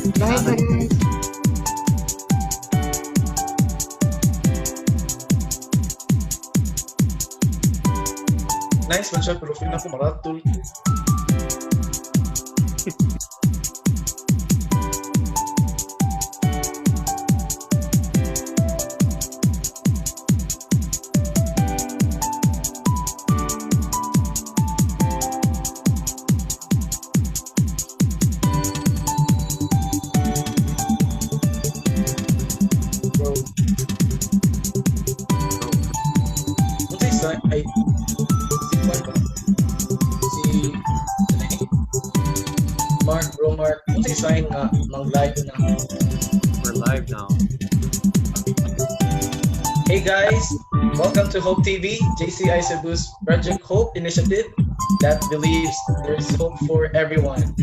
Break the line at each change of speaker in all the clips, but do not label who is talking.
Bye guys.
Nice man siya, pero feel na ko maratol. Ay, si Juan ba? Si Mark, bro Mark. Kung si sign nga, mag-live na.
We're live now.
Hey guys, welcome to HopeTV, JCI Cebu's Project Hope initiative that believes there's hope for everyone.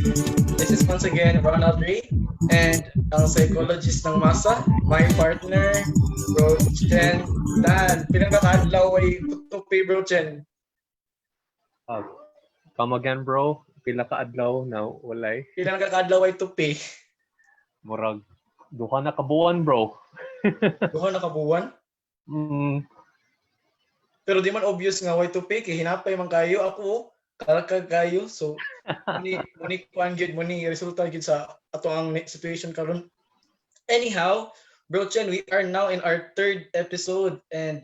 This is once again Ronald Ray and ang psychologist ng masa, my partner, bro Chen. Dan, pinagkakadlaw ay tutupi bro Chen.
Come again, bro. Pila ka adlaw na walay.
Pinagkakadlaw ay tupi.
Murag duha na kabuan, bro.
Duha na kabuwan? Pero di man obvious nga way tupi kay hinapay man kayo ako karakag kayo so muni kuan gyud muni resulta gyud sa ato ang situation karon. Anyhow, bro Chen, we are now in our third episode, and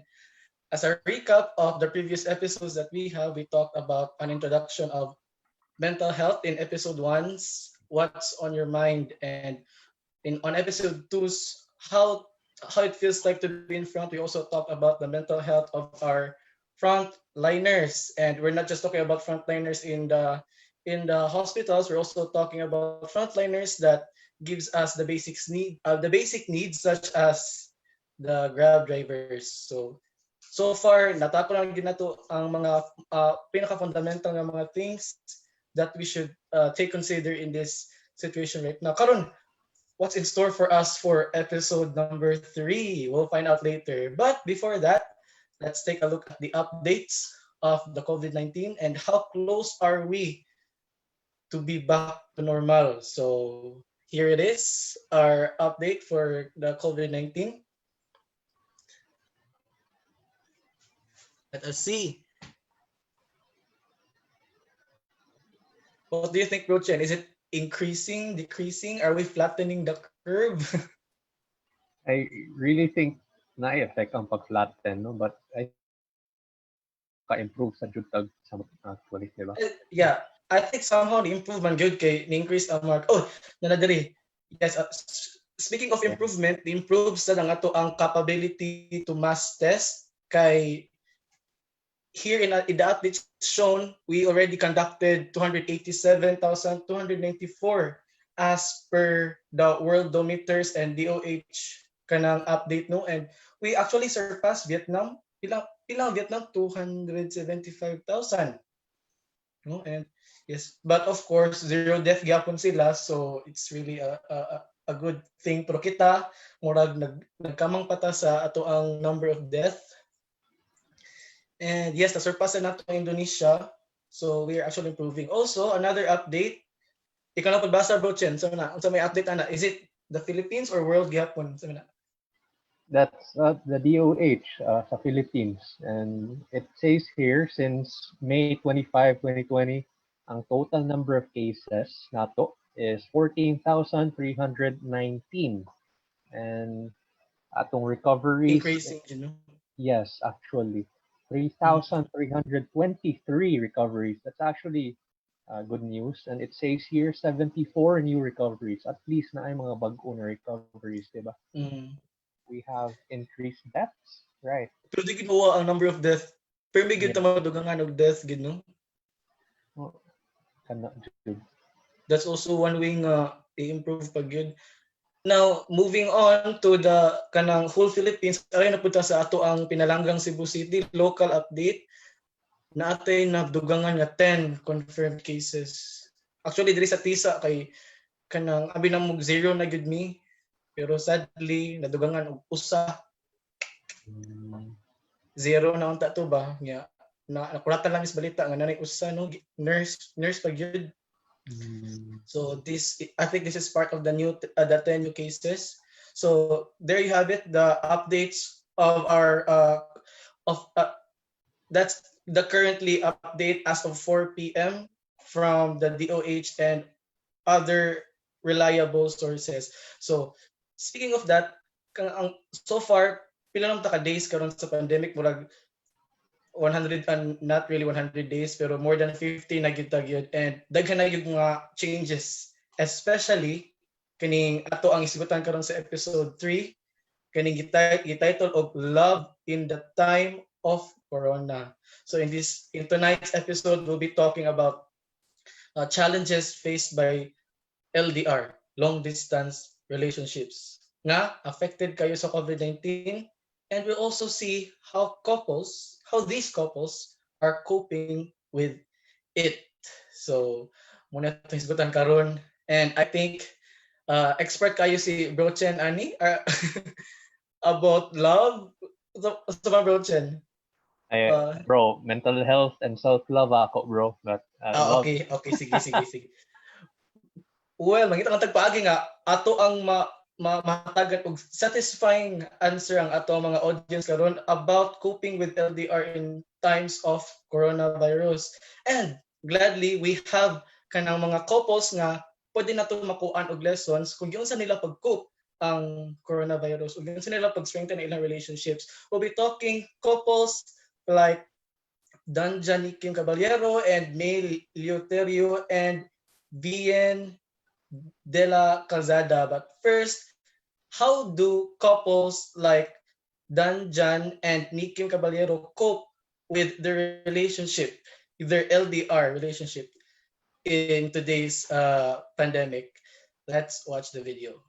as a recap of the previous episodes that we talked about an introduction of mental health in episode 1's what's on your mind, and on episode 2's how it feels like to be in front. We also talked about the mental health of our frontliners, and we're not just talking about frontliners in the hospitals. We're also talking about frontliners that gives us the basic needs such as the Grab drivers. So far natako lang ginato ang mga pinaka-fundamental nga mga things that we should consider in this situation right now. Karon, what's in store for us for episode number 3? We'll find out later. But before that, let's take a look at the updates of the COVID-19 and how close are we to be back to normal. So here it is, our update for the COVID-19. Let us see. What do you think, Bro Chen? Is it increasing, decreasing? Are we flattening the curve?
I really think na-effect ang pag-flatten, no? But I ka-improve sa jutag sa actually, di ba?
Yeah, I think somehow the improvement good kay ni-increase ang mark. Oh, nanadiri. Yes, speaking of improvement, improves sa nga to ang capability to mass test kay here in the updates shown, we already conducted 287,294 as per the Worldometers and DOH kanang update, no, and we actually surpassed Vietnam. Pilang Vietnam 275,000, no, and yes, but of course zero death gyapon sila, so it's really a good thing. Pero kita murag nagkamang pata sa ato ang number of death. And yes, nasurpasan nato ang Indonesia. So we are actually improving. Also, another update. Ikaw na pagbasa, Bro Chen. So may update ana. Is it the Philippines or world gihapon?
That's the DOH sa Philippines. And it says here, since May 25, 2020, ang total number of cases nato is 14,319. And atong recoveries...
Increasing, you know?
Yes, actually. 3,323 recoveries. That's actually good news. And it says here 74 new recoveries. At least na ay mga bago na recoveries, diba? We have increased deaths, right?
Pero di ginawa ang number of deaths. Pero may gito madugangan og death, gino?
Oh, cannot do.
That's also one way i-improve pag yun. Now, moving on to the kanang whole Philippines, aray napunta sa ato ang pinalanggang Cebu City local update. Naatay nabdugangan nga 10 confirmed cases. Actually, diri sa Tisa kay kanang abi na mug zero na gud mi. Pero sadly, nadugangan og usa. Zero na unta to ba? Nga nakuratan lang is balita nga nanay usa no nurse pag yun. So I think this is part of the 10 new cases. So there you have it, the updates of our of that's the currently update as of 4 p.m. from the DOH and other reliable sources. So speaking of that, so far pila lang ta ka days karon sa pandemic, murag 100 and not really 100 days pero more than 50 na gyud tagyod, and daghan na gyud mga changes, especially kining ato ang isgutan karon sa episode 3, kining gititle og Love in the Time of Corona. So in tonight's episode, we'll be talking about challenges faced by LDR, long distance relationships, nga affected kayo sa COVID-19, and we'll also see how these couples are coping with it. So muna itong hisgutan karon, and I think expert kayo si Bro Chen ani about love. So Bro Chen.
Bro, mental health and self-love ako, bro. But,
okay, sige. Well, mangita kang tagpaagi nga, ato ang matagan og satisfying answer ang ato mga audience karon about coping with LDR in times of coronavirus. And gladly, we have kanang mga couples nga pwede na ito makuan og lessons kung yun sa nila pag-cope ang coronavirus, o yun sa nila pag-strengthen ilang relationships. We'll be talking couples like John-Nikkim Caballero and Leuterio and Vien Dela Calzada. But first, how do couples like John and Nikkim Caballero cope with their relationship, their LDR relationship in today's pandemic? Let's watch the video.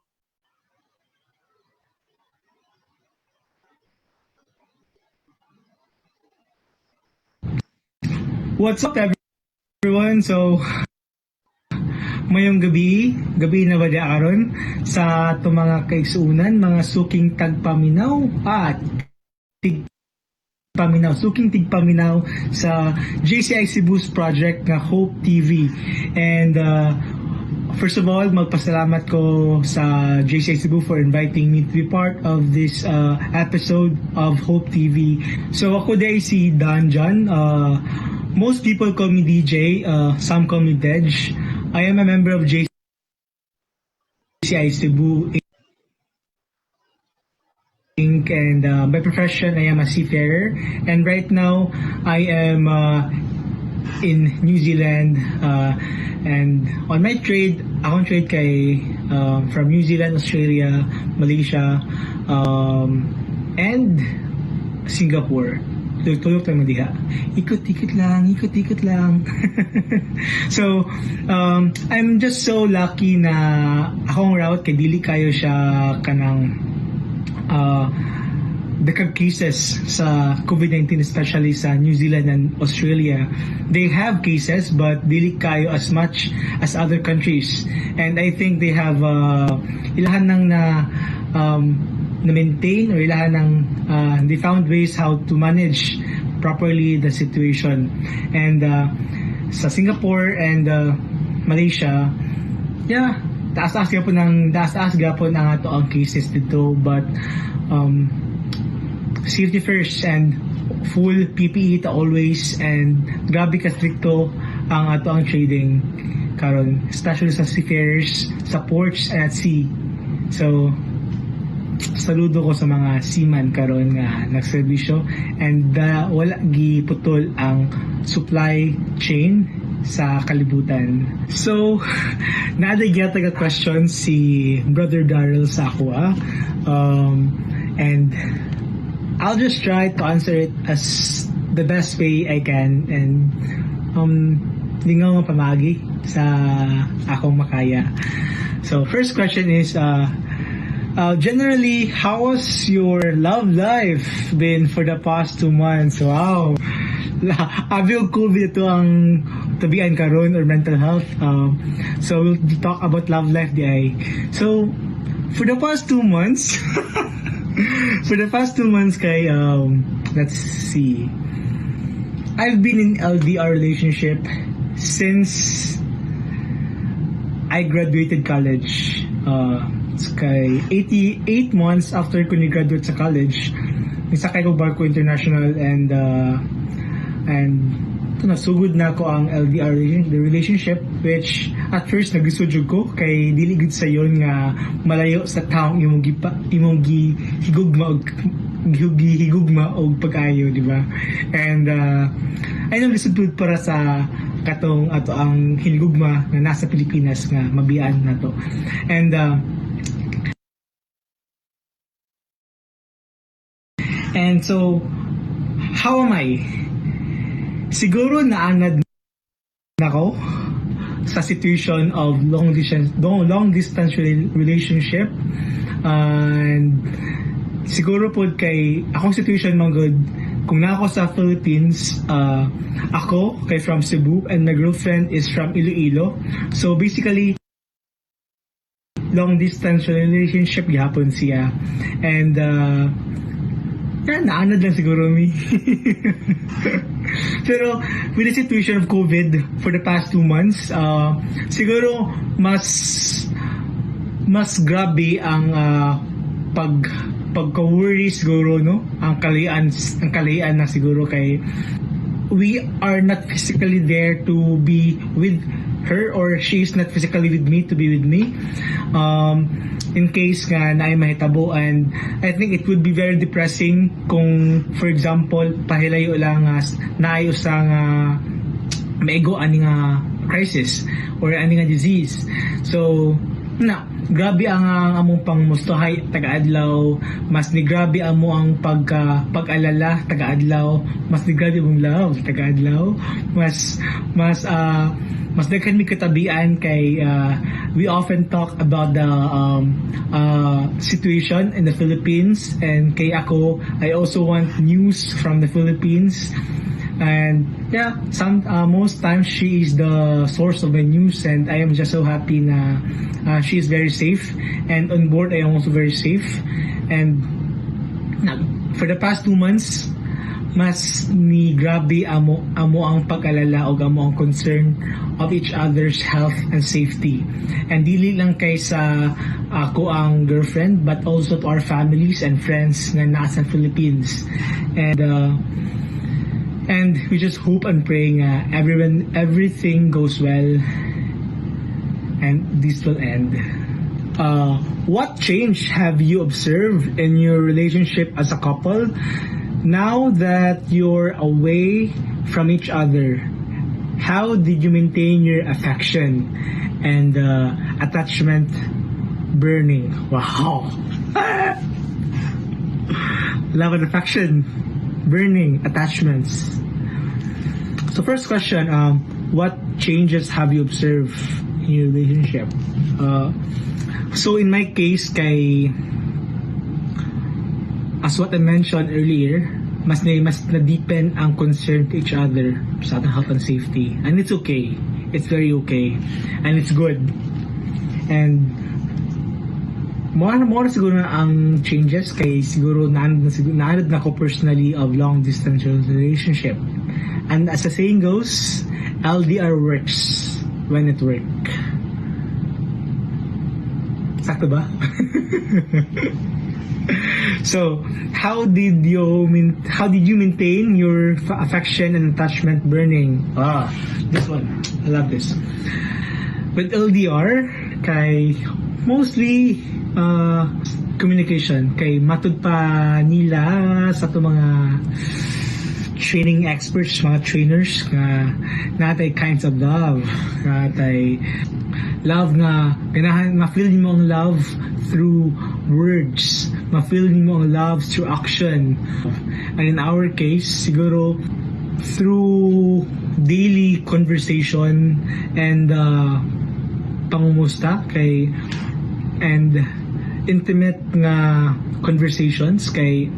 What's up, everyone? So, mayong gabi na ba di aron sa to mga kaigsuunan, mga suking tagpaminaw at suking tigpaminaw sa JCI Cebu's project nga HopeTV. And first of all, magpasalamat ko sa JCI Cebu for inviting me to be part of this episode of HopeTV. So ako day si John. Most people call me DJ, some call me Dej. I am a member of JCI Cebu Inc. And by profession, I am a seafarer. And right now, I am in New Zealand. And on my trade, akong trade kay from New Zealand, Australia, Malaysia, and Singapore. Tuyok tayo madiha. Ikot-ikot lang. So, I'm just so lucky na akong route kay dili kayo siya kanang the cases sa COVID-19, especially sa New Zealand and Australia. They have cases but dili kayo as much as other countries. And I think they have ilahan nang na maintain or ilahan ng they found ways how to manage properly the situation. And sa Singapore and Malaysia, yeah, taas-taas gapon ang ato ang cases dito, but safety first and full PPE ta always, and grabe ka stricto ang ato ang trading karon, especially sa seafarers sa ports and at sea. So saludo ko sa mga seaman karon nga nagserbisyo, and wala giputol ang supply chain sa kalibutan. So naday gyata ka question si Brother Daryl sa ako and I'll just try to answer it as the best way I can, and lingaw nga pamagi sa akong makaya. So first question is generally, how has your love life been for the past 2 months? Wow! Abiyog COVID ito ang tabian karon or mental health. So we'll talk about love life di. So for the past 2 months, kay let's see. I've been in LDR relationship since I graduated college. Kay 88 months after ko ni-graduate sa college, nisakay ko barko international and ito nasugod na ako ang LDR relationship, which at first nagisudyo ko kay dili gud sa yon nga malayo sa taong imong higugma og pag-ayo, di ba? And ay nang lisod para sa katong ato ang hinigugma na nasa Pilipinas nga mabiyaan na to. And so how am I? Siguro naanad nako sa situation of long distance relationship, and siguro po kay akong situation man good kung na ako sa Philippines, ako kay from Cebu and my girlfriend is from Iloilo, so basically long distance relationship gihapon siya, and naanad lang siguro mi. Pero with the situation of COVID for the past 2 months, siguro mas grabe ang pagka-worry siguro, no? Ang kalayaan na siguro kay we are not physically there to be with her, or she is not physically with me to be with me. In case nga na ay mahitabo, and I think it would be very depressing kung for example pahilayo lang naay usang maigo ani nga crisis or ani nga disease. So grabe ang among pangmustahay taga-adlaw, mas ni grabe amo ang pag-alala taga-adlaw, mas ni grabe ang love taga-adlaw, mas daghan mi katabian kay we often talk about the situation in the Philippines, and kay ako I also want news from the Philippines, and most times she is the source of my news, and I am just so happy na she is very safe, and on board I am also very safe. And for the past 2 months mas ni grabe amo ang pag-alala o amo ang concern of each other's health and safety, and dili lang kay sa ako ang girlfriend but also to our families and friends na nasa Philippines, and we just hope and pray everything goes well and this will end. What change have you observed in your relationship as a couple now that you're away from each other? How did you maintain your affection and attachment burning? Wow! Love and affection, burning, attachments. So first question, what changes have you observed in your relationship? So in my case, as what I mentioned earlier, mas na-deepen ang concern to each other sa ating health and safety. And it's okay. It's very okay. And it's good. And more siguro na ang changes kay siguro naanad na ako personally of long distance relationship. And as the saying goes, LDR works when it works. Sakto ba? So, how did you maintain your affection and attachment burning? This one, I love this. With LDR, kay mostly communication, kay matud pa nila sa to mga training experts, mga trainers nga natay kinds of love, natay love nga ganahan ma-feel mo ang love through words, ma-feel mo ang love through action, and in our case siguro through daily conversation and pangumusta kay and intimate nga conversations kay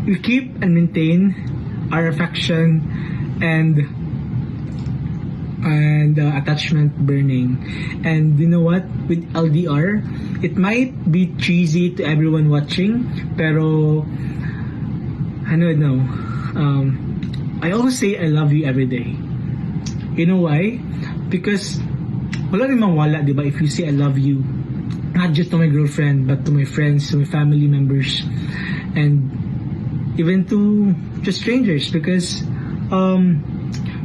we keep and maintain our affection and attachment burning. And you know what, with LDR it might be cheesy to everyone watching, pero I don't know, I always say I love you every day. You know why? Because wala rin mawala, di ba? If you say I love you, not just to my girlfriend, but to my friends, to my family members, and even to just strangers, because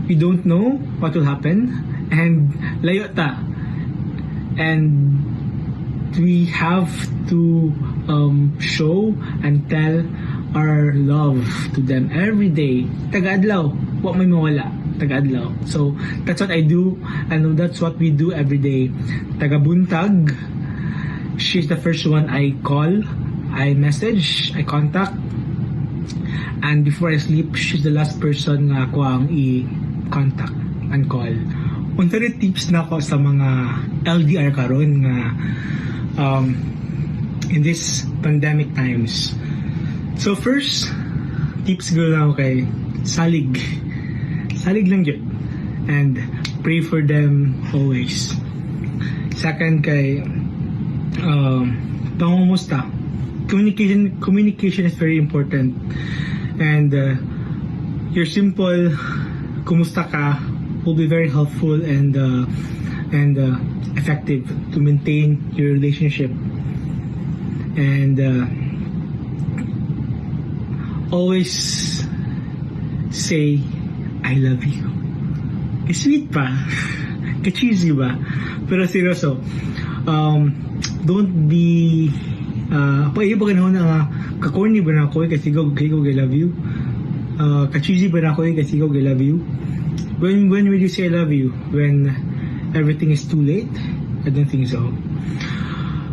we don't know what will happen, and layo ta, and we have to show and tell our love to them every day. Taga-adlaw, wa may mawala. Taga-adlaw. So, that's what I do, and that's what we do every day. Taga-buntag, she's the first one I call, I message, I contact, and before I sleep, she's the last person nga ako ang i-contact and call. Unsa rin tips na ako sa mga LDR karon nga in this pandemic times. So first, tips ko lang ako kay salig. Salig lang yun. And pray for them always. Second kay pangumusta. Communication is very important. And your simple kumusta ka will be very helpful and effective to maintain your relationship. And always say I love you. Sweet pa. Ka-cheesy ba? Pero seryoso, don't be paiyo ba ganun na ka-corny ba na ako kasi go I love you. Ka-cheesy ba na ako kasi go I love you. When will you say I love you? When everything is too late? I don't think so.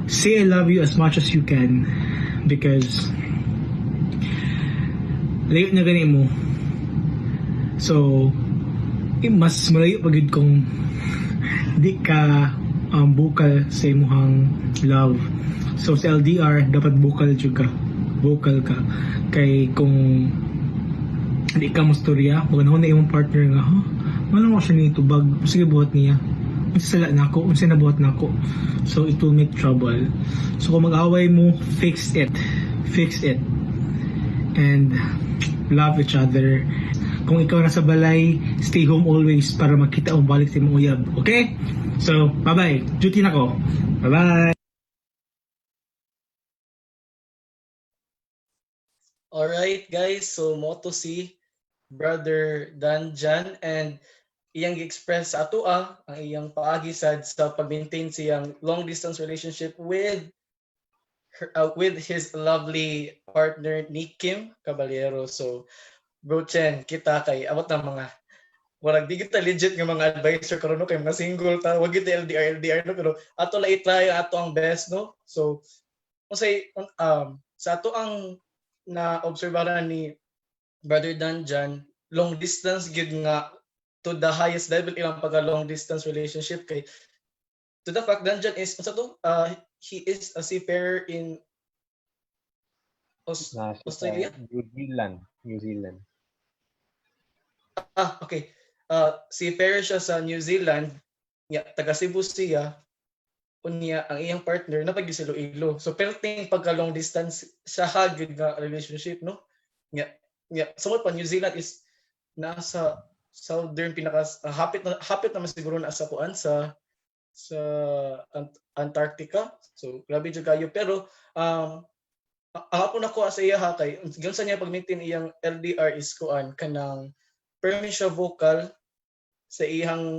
Say I love you as much as you can, because layo na gani mo. So mas malayo pagid kung di ka bukal sa imong love. So sa LDR dapat bukal jud ka. Vocal ka. Kay kung di ka mustorya, kung ano na imong partner nga, malang ko siya nito bag, sige buhat niya. Unsa sala na ako, unsa na buhat na ako. So it will make trouble. So kung mag-away mo, fix it. Fix it. And love each other. Kung ikaw nasa balay, stay home always para makita mo balik sa imong uyab. Okay? So, bye-bye. Duty na ko. Bye-bye.
Alright guys, so mo to si Brother Danjan, and iyang gi-express sa ato ang iyang paagi sad sa pag-maintain siyang long distance relationship with his lovely partner Nikkim Caballero. So bro Chen, kita kay abot na mga warag di kita legit nga mga advisor karon no, kay mga single ta, wag kita LDR no, pero ato la i-try ato ang best no. So say sa ato ang na obserbahan ni Brother Danjan, long distance gid nga to the highest level ilang pagka long distance relationship, kay to the fact Danjan is sa to he is a seafarer in Australia.
New Zealand.
Okay. Seafarer siya sa New Zealand. Taga Cebu siya. Unya ang iyang partner na pag Iloilo. So perting pagka long distance siya hagid nga relationship no. Somewhat pa New Zealand is nasa southern pinaka hapit na siguro na sa kuan sa Antarctica. So grabe jud kayo, pero ang ako nako sa iya ha kay gansa niya pag-maintain iyang LDR is kuan kanang permi siya vocal sa iyang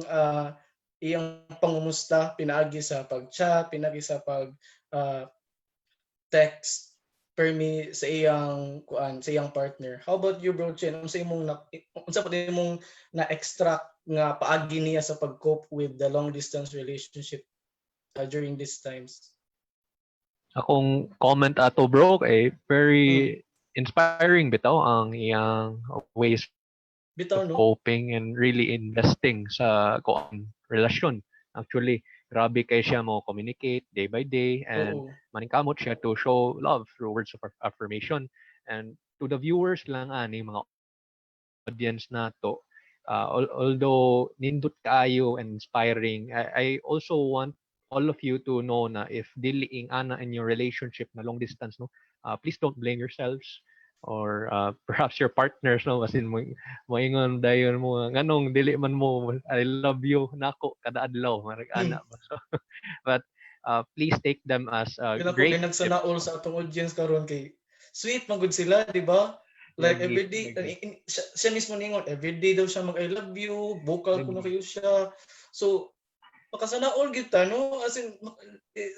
pangumusta, pinaagi sa pag-chat, pinaagi sa pag text permi sa iyang kuan, sa iyang partner. How about you bro Chen? Unsa pa imong na-extract nga paagi niya sa pag-cope with the long distance relationship during these times?
Akong comment ato bro kay very inspiring bitaw ang iyang ways
Bitaw
of
no?
coping and really investing sa relasyon. Actually, grabe kay siya mo communicate day by day, and maningkamot siya to show love through words of affirmation. And to the viewers lang ani mga audience nato, although nindot kaayo and inspiring, I also want all of you to know na if diliing ana in your relationship na long distance no, please don't blame yourselves. or perhaps your partners, no, as in moingon dayon mo nganong dili man mo I love you nako kada adlaw marag ana ba. So but please take them as
Kaya ko
great
kay
tips.
nagsanaol sa atong audience karon kay sweet man gud sila, di ba? Like
Lagi,
everyday
lagi,
siya mismo ningon everyday daw siya mag I love you, vocal ko na
lagi.
kayo siya. So makasanaol gyud ta no, as in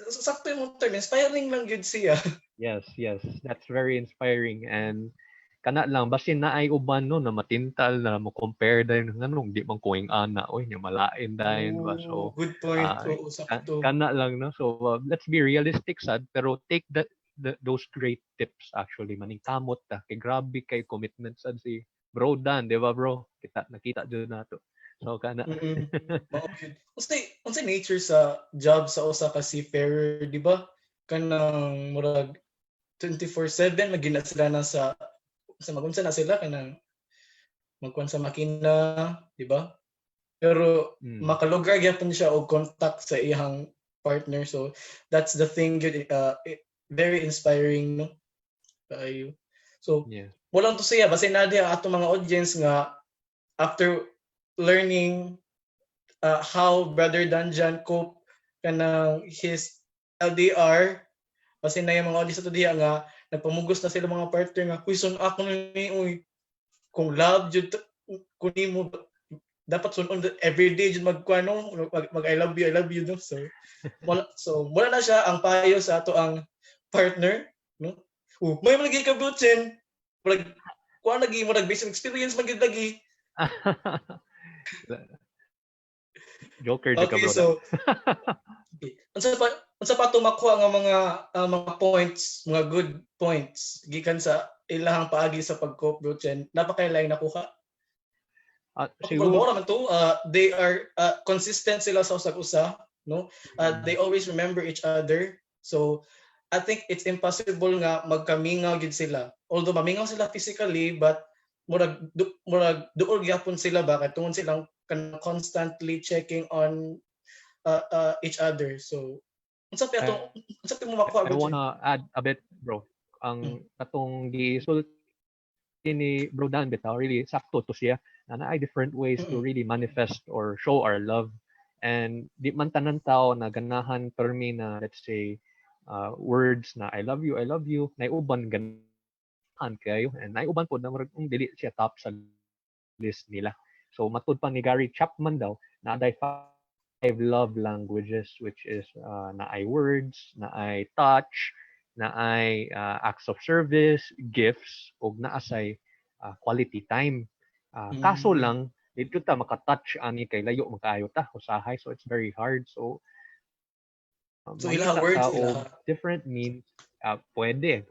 sakto yung term, inspiring lang gyud siya.
Yes, yes, that's very inspiring. And kana lang basin na ay uban no na matintal na mo compare din nganong di man kuing ana oy nya malain dayon ba.
Oh,
So
good point. Oo, sakto.
kana lang no. So let's be realistic sad pero take those great tips actually maning kamot ta kay grabe kay commitment sad si Bro Dan, di ba bro? Kita nakita jud nato. So kana.
Mm. Mao gyud. Unsay nature sa job sa usa ka seafarer, di ba? Kanang murag 24/7 lagi na sila na sa magunsa na sila kanang magkuhan sa makina, di ba? Pero
Mm,
makalugar gyapon siya og contact sa iyang partner. So that's the thing gyud, very inspiring no. Kaayo. So
yeah.
wala to siya basta na ang atong mga audience nga after learning how Brother Danjan cope kanang his LDR, kasi na yung mga audience to diha nga nagpamugos na sila mga partner nga kuison ako ni uy kung love jud kunin mo dapat sunon everyday jud magkuano mag I love you no. So wala na siya ang payo sa ato ang partner no. May mga ka Chen murag kuan lagi murag based on experience man gyud lagi.
Joker jud ka
Okay,
bro.
so okay. Unsa pa tumakuha nga mga points, mga good points gikan sa ilahang paagi sa pag-cope bro Chen. Napakailaing nakuha.
Siguro
Mura man to, they are consistent sila sa usag-usa, no? They always remember each other. So I think it's impossible nga magkamingaw gid sila. Although mamingaw sila physically, but murag duol gyapon sila ba kay tungod silang constantly checking on each other. So unsa pa mo makuha
I
bro Chen?
wanna add a bit bro.
Mm.
Ang katong gisulti ni Bro Dan bitaw really sakto to siya na ay different ways to
Mm.
really manifest or show our love. And di man tanan tao na ganahan termi na let's say words na I love you, na uban ganahan kayo and na uban pod na murag dili siya top sa list nila. So matud pa ni Gary Chapman daw na aday 5 love languages which is na ay words, na ay touch, na ay acts of service, gifts, ug naasay quality time. Kaso
Mm.
lang dito ta makatouch ani kay layo makaayo ta usahay so it's very hard. So
So ilaha
mangita
words
ta og
ilaha.
different means pwede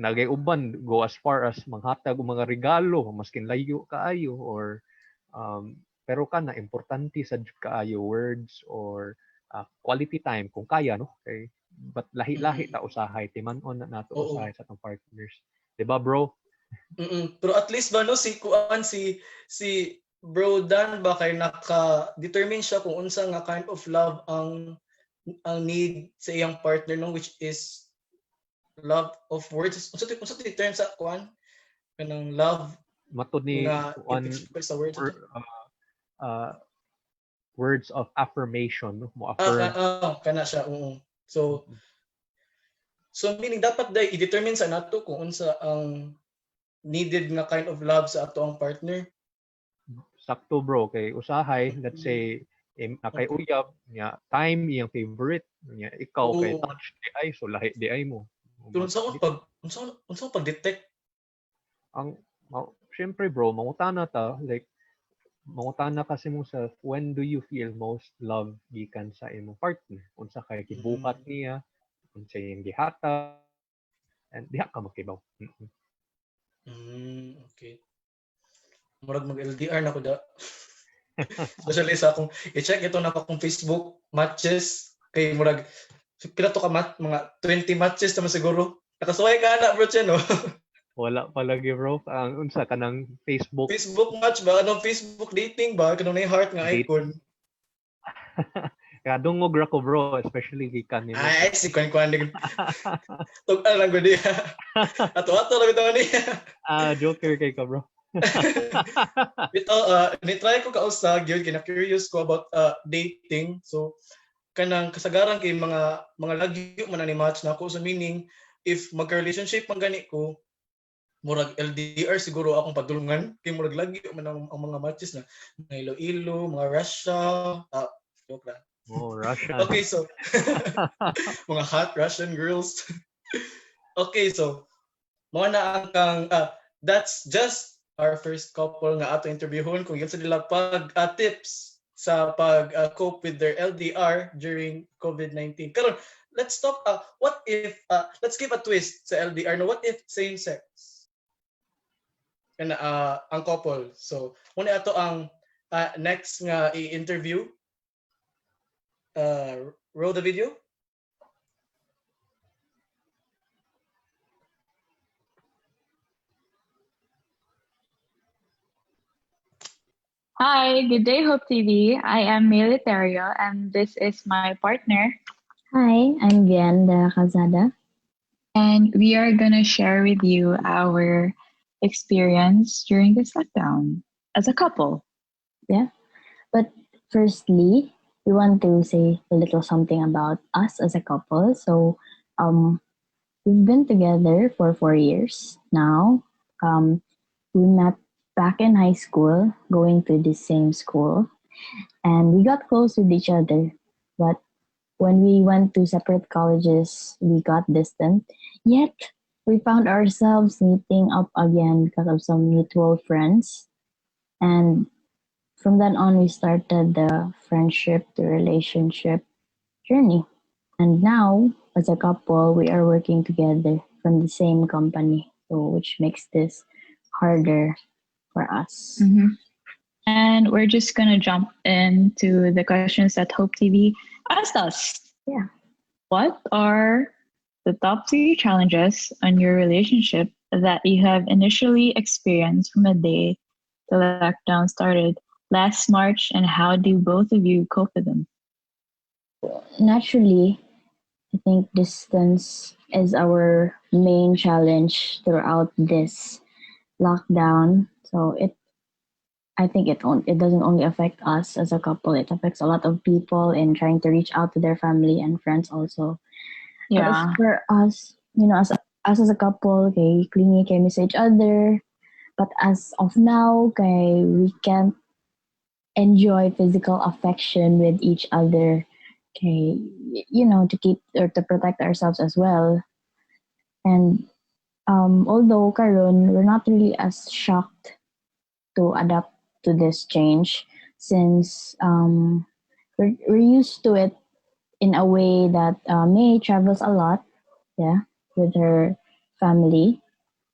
nagay uban go as far as manghatag og mga regalo maskin layo kaayo or pero kana importante sa kaayo words or quality time kung kaya no kay but lahi-lahi
Mm.
ta usahay timan-on na nato
Oo.
usahay sa atong partners, di ba bro?
Pero at least ba no si Bro Dan ba kay naka-determine siya kung unsa nga kind of love ang need sa iyang partner no, which is love of words. Unsa ti term sa kuan? Kanang love
Matud ni
nga
one
i-express sa words ato.
uh, words of affirmation no mo affirm.
Kana siya. Oo. So meaning dapat day i-determine sa nato kung unsa ang needed nga kind of love sa ato ang partner.
Sakto bro kay usahay let's say kay
Okay.
uyab nya time iyang favorite nya ikaw kay
Oo.
touch di ay so lahi di ay mo.
Pero unsa pag-detect
Ang syempre bro mangutana ta like mangutana kasi mo sa when do you feel most love gikan sa imong partner unsa kay gibukat niya unsa iyang gihata and diha ka makibaw.
Okay. Murag mag-LDR na ko da. Especially sa akong i-check ito na akong Facebook matches kay murag pila to ka mga 20 matches naman siguro. Nakasuway ka na bro Chen no.
Wala palagi bro ang unsa kanang Facebook
Facebook match ba? Anong Facebook dating ba? Kanang na heart nga
date
icon.
Kaya dungog ra ko bro, especially gikan nimo.
Ay, si Kwan din. Tug-an lang ko diya. Ato-ato lang ito niya.
Joker kay ka bro.
Ito, nitry ko kausag yun, kina-curious ko about dating. So, kanang kasagaran kay mga lagyo man ni match na ako. So, meaning, if magka-relationship man gani ko, murag LDR siguro akong padulungan. Kay murag lagyo man ang mga matches na mga Iloilo, mga Russia, joke lang.
Oh, Russia.
Okay, so, mga hot Russian girls. Okay, so, mga na ang kang, that's just our first couple nga ato interviewon kung yun sa nila pag tips sa pag cope with their LDR during COVID-19. Karon, let's talk what if let's give a twist sa LDR. No, what if same sex? Kana ang couple. So, muna ato ang next nga i-interview. Roll the video.
Hi, good day, HopeTV. I am Leuterio, and this is my partner.
Hi, I'm Vien, the Calzada.
And we are going to share with you our experience during this lockdown as a couple.
Yeah. But firstly, we want to say a little something about us as a couple. So, we've been together for 4 years now. We met back in high school, going to the same school, and we got close with each other. But when we went to separate colleges, we got distant. Yet, we found ourselves meeting up again because of some mutual friends. And from then on, we started the friendship to relationship journey. And now, as a couple, we are working together from the same company, so which makes this harder for us.
Mm-hmm. And we're just going to jump into the questions that HopeTV asked us.
Yeah.
What are the top 3 challenges on your relationship that you have initially experienced from the day the lockdown started last March, and how do both of you cope with them?
Naturally, I think distance is our main challenge throughout this lockdown. So I think it doesn't only affect us as a couple. It affects a lot of people in trying to reach out to their family and friends also. But as
Yeah.
for us, as us as a couple, okay, clingy kay miss each other. But as of now, okay, we can't enjoy physical affection with each other. Okay, to keep or to protect ourselves as well. And although karon we're not really as shocked to adapt to this change since we're used to it in a way that May travels a lot, yeah, with her family.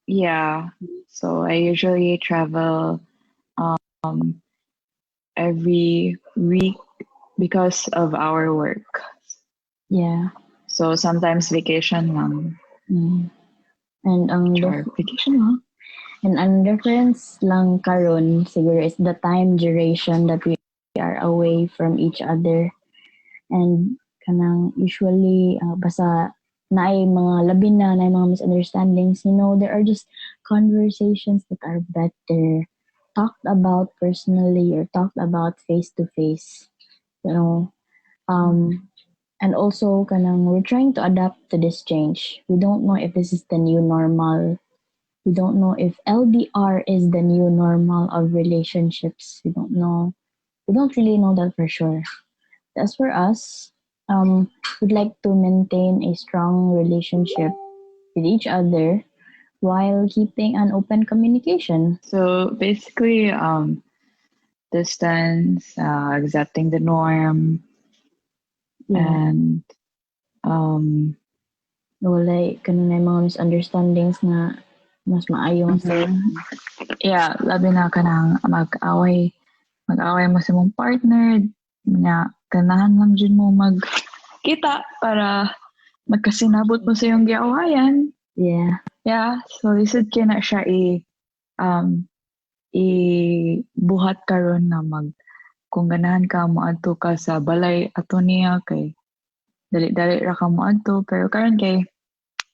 Yeah. So I usually travel every week because of our work.
Yeah.
So sometimes vacation lang.
Mm. And
Vacation lang.
and ang difference lang karon siguro is the time duration that we are away from each other. And kanang usually basta naay mga labi na mga misunderstandings, there are just conversations that are better talked about personally or talked about face to face, and also kanang we're trying to adapt to this change. We don't know if this is the new normal. We don't know if LDR is the new normal of relationships. We don't know. We don't really know that for sure. As for us, we'd like to maintain a strong relationship with each other while keeping an open communication.
So basically, distance, accepting the norm, and
wala kanunay mga misunderstandings na mas maayo nga sa
yeah, labi na ka nang mag-away mo sa mong partner na ganahan lang dyan mo magkita para magkasinabot mo sa iyong giawayan.
Yeah.
So lisod kaya na siya i buhat karon na kung ganahan ka moadto ka sa balay ato niya kay dali-dali ra ka moadto, pero karon kay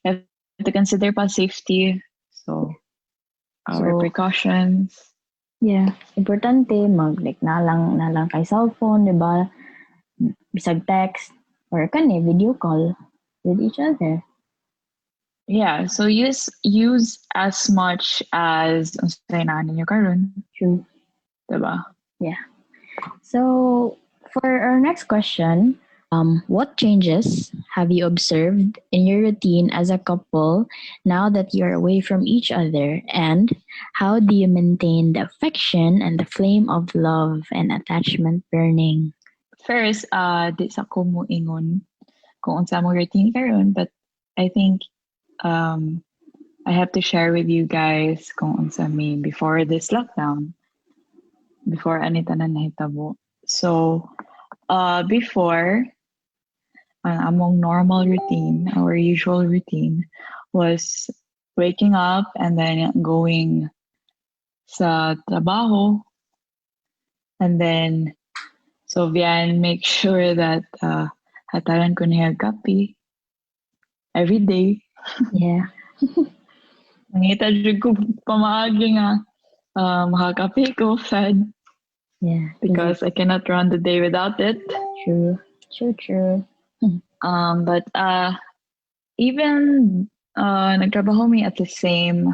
have to consider pa safety, so our
So,
precautions.
yeah, importante like nalang kay cellphone, di ba? Bisag text or kani video call with each other.
Yeah, so use as much as unsay naa ninyo karon,
True.
diba?
Yeah. So for our next question, what changes have you observed in your routine as a couple now that you're away from each other? And how do you maintain the affection and the flame of love and attachment burning?
First, di sa ko mo ingon kung unsa mo routine karon, but I think I have to share with you guys kung unsa mi before this lockdown, before ani tanan nahitabo. So, before among normal routine, our usual routine was waking up and then going sa trabaho, and then so Vian make sure that hataran ko niya kape every day.
Yeah.
Nangita jud ko pamaagi nga makakape ko fed
Yeah.
because I cannot run the day without it.
True. True.
But even nagtrabaho mi at the same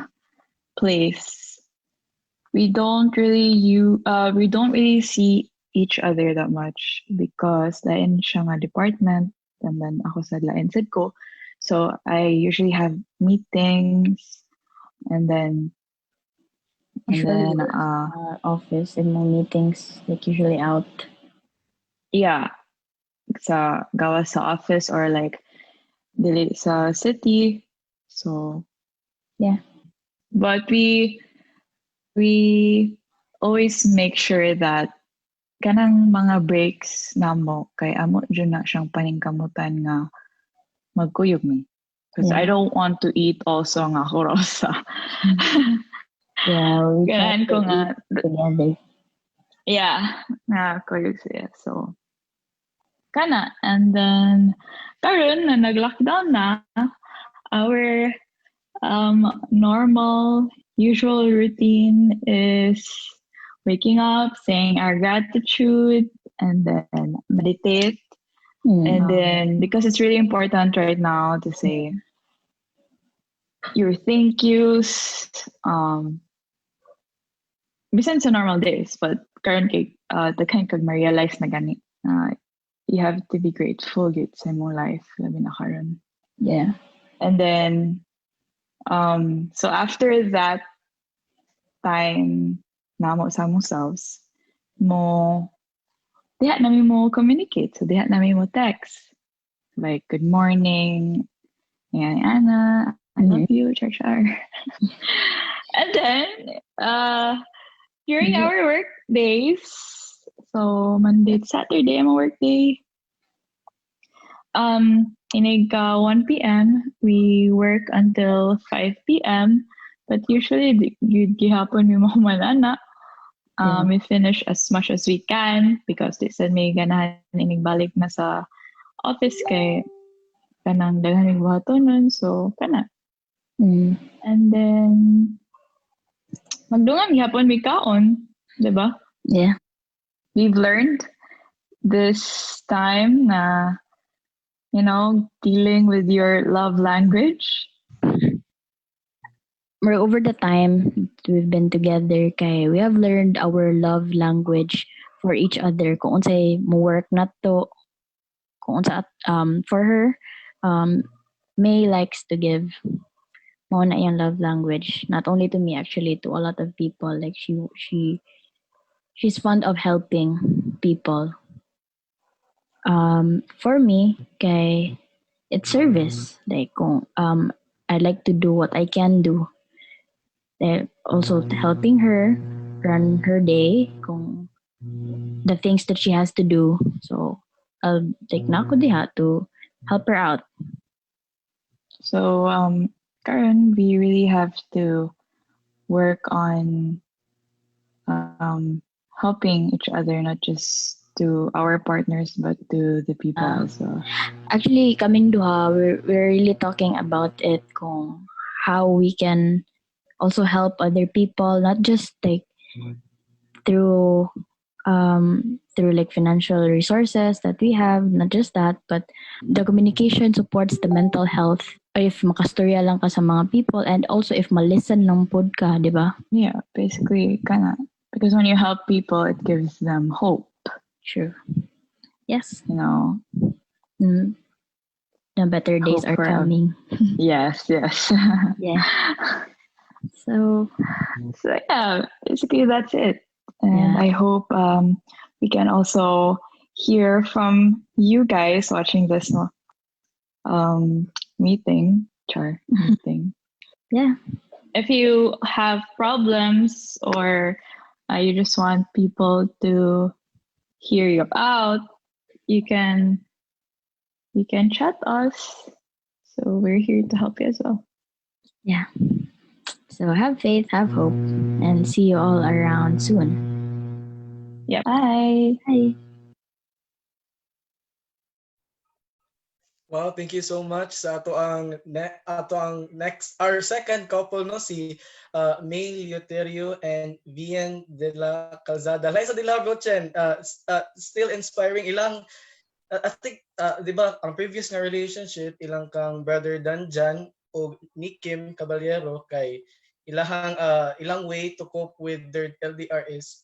place, we don't really see each other that much because lain siya nga department and then ako sa lain sad ko. So I usually have meetings and then
Usually office and my meetings like usually out.
yeah, sa gawas sa office or like dili sa city. So
Yeah.
but we always make sure that kanang mga breaks namo kay amo jud na siyang paningkamutan nga magkuyog mi. Because I
Yeah.
don't want to eat also nga kurosa.
Yeah. We try
Ganahan
to
ko nga,
eat together.
yeah, nga kuyog siya. So, kana. And then, karon na nag-lockdown na, our normal, usual routine is waking up, saying our gratitude, and then meditate. And then, because it's really important right now to say your thank yous, bisan sa normal days, but currently, the kind of ma-realize na gani, you have to be grateful gid sa imong life, labi na karon.
Yeah.
And then, so after that time namo sa among selves, diha namin mo communicate. So diha namin mo text. Like, good morning, yan, Anna, I love you, Char. And then, during our work days, so Monday to Saturday, I'm a work day. Inig 1 p.m. we work until 5 p.m. But usually, you'd gihapon mi mo manana. We finish as much as we can because they said may ganahan inig balik na sa office kay kanang daghan mig buhatonon, so kana. And then magdungan gihapon mi kaon, diba?
Yeah.
We've learned this time na, you know, dealing with your love language.
Over the time we've been together, kay we have learned our love language for each other. Kung unsay mo work na to, kung unsa for her, May likes to give mo na iyang love language. Not only to me, actually, to a lot of people. Like she's fond of helping people. For me, kay it's service. Like kung I like to do what I can do. Also helping her run her day, kung the things that she has to do. So I'll take na ako diha to help her out.
So, Karen, we really have to work on helping each other, not just to our partners, but to the people as well.
Actually, kaming duha, we're really talking about it kung how we can also help other people, not just like through through like financial resources that we have, not just that, but the communication supports the mental health. If makastorya lang ka sa mga people, and also if malisten ng pod ka, di ba?
Yeah, basically, kind of, because when you help people, it gives them hope.
True. Yes.
You know,
The better days
Hope
are
for
coming.
yes.
Yeah. So
So yeah, basically that's it. And
Yeah.
I hope we can also hear from you guys watching this meeting.
Yeah.
If you have problems or you just want people to hear you out, you can chat us. So we're here to help you as well.
Yeah. So have faith, have hope, and see you all around soon.
Yeah. Bye.
Bye.
Wow, thank you so much sa ato ang next our second couple no si May Leuterio-Vien Dela Calzada. Like sa Dela bro Chen, still inspiring ilang I think 'di ba ang previous nga relationship ilang kang brother Danjan o John-Nikkim Caballero kay ilang way to cope with their LDR is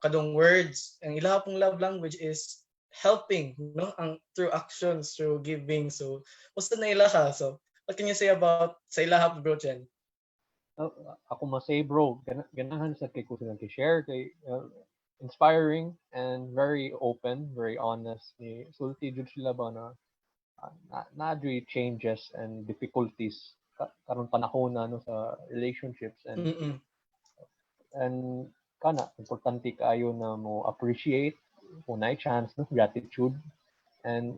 kadong words. Ang ilang pong love language is helping, no? Ang through actions, through giving. So, musta na ilaha? So, what can you say about sa ilaha bro Chen?
Ako masay bro, ganahan sa kay ko silang share kay inspiring and very open, very honest ni sulti jud sila ba na changes and difficulties karon panahon na no sa relationships and kana importante kayo na mo appreciate kung na chance no gratitude and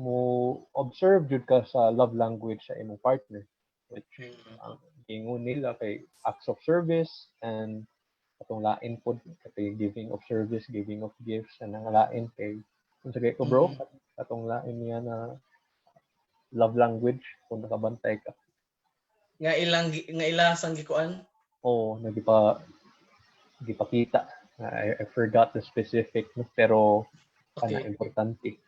mo observe jud ka sa love language sa imong partner which ang gingon nila kay acts of service and atong lain pod kay giving of service, giving of gifts and ang lain kay kung sa ko bro atong lain niya na love language kung nakabantay ka.
Nga ilang sang gikuan?
Oo, nagipakita. I forgot the specific pero kana importante.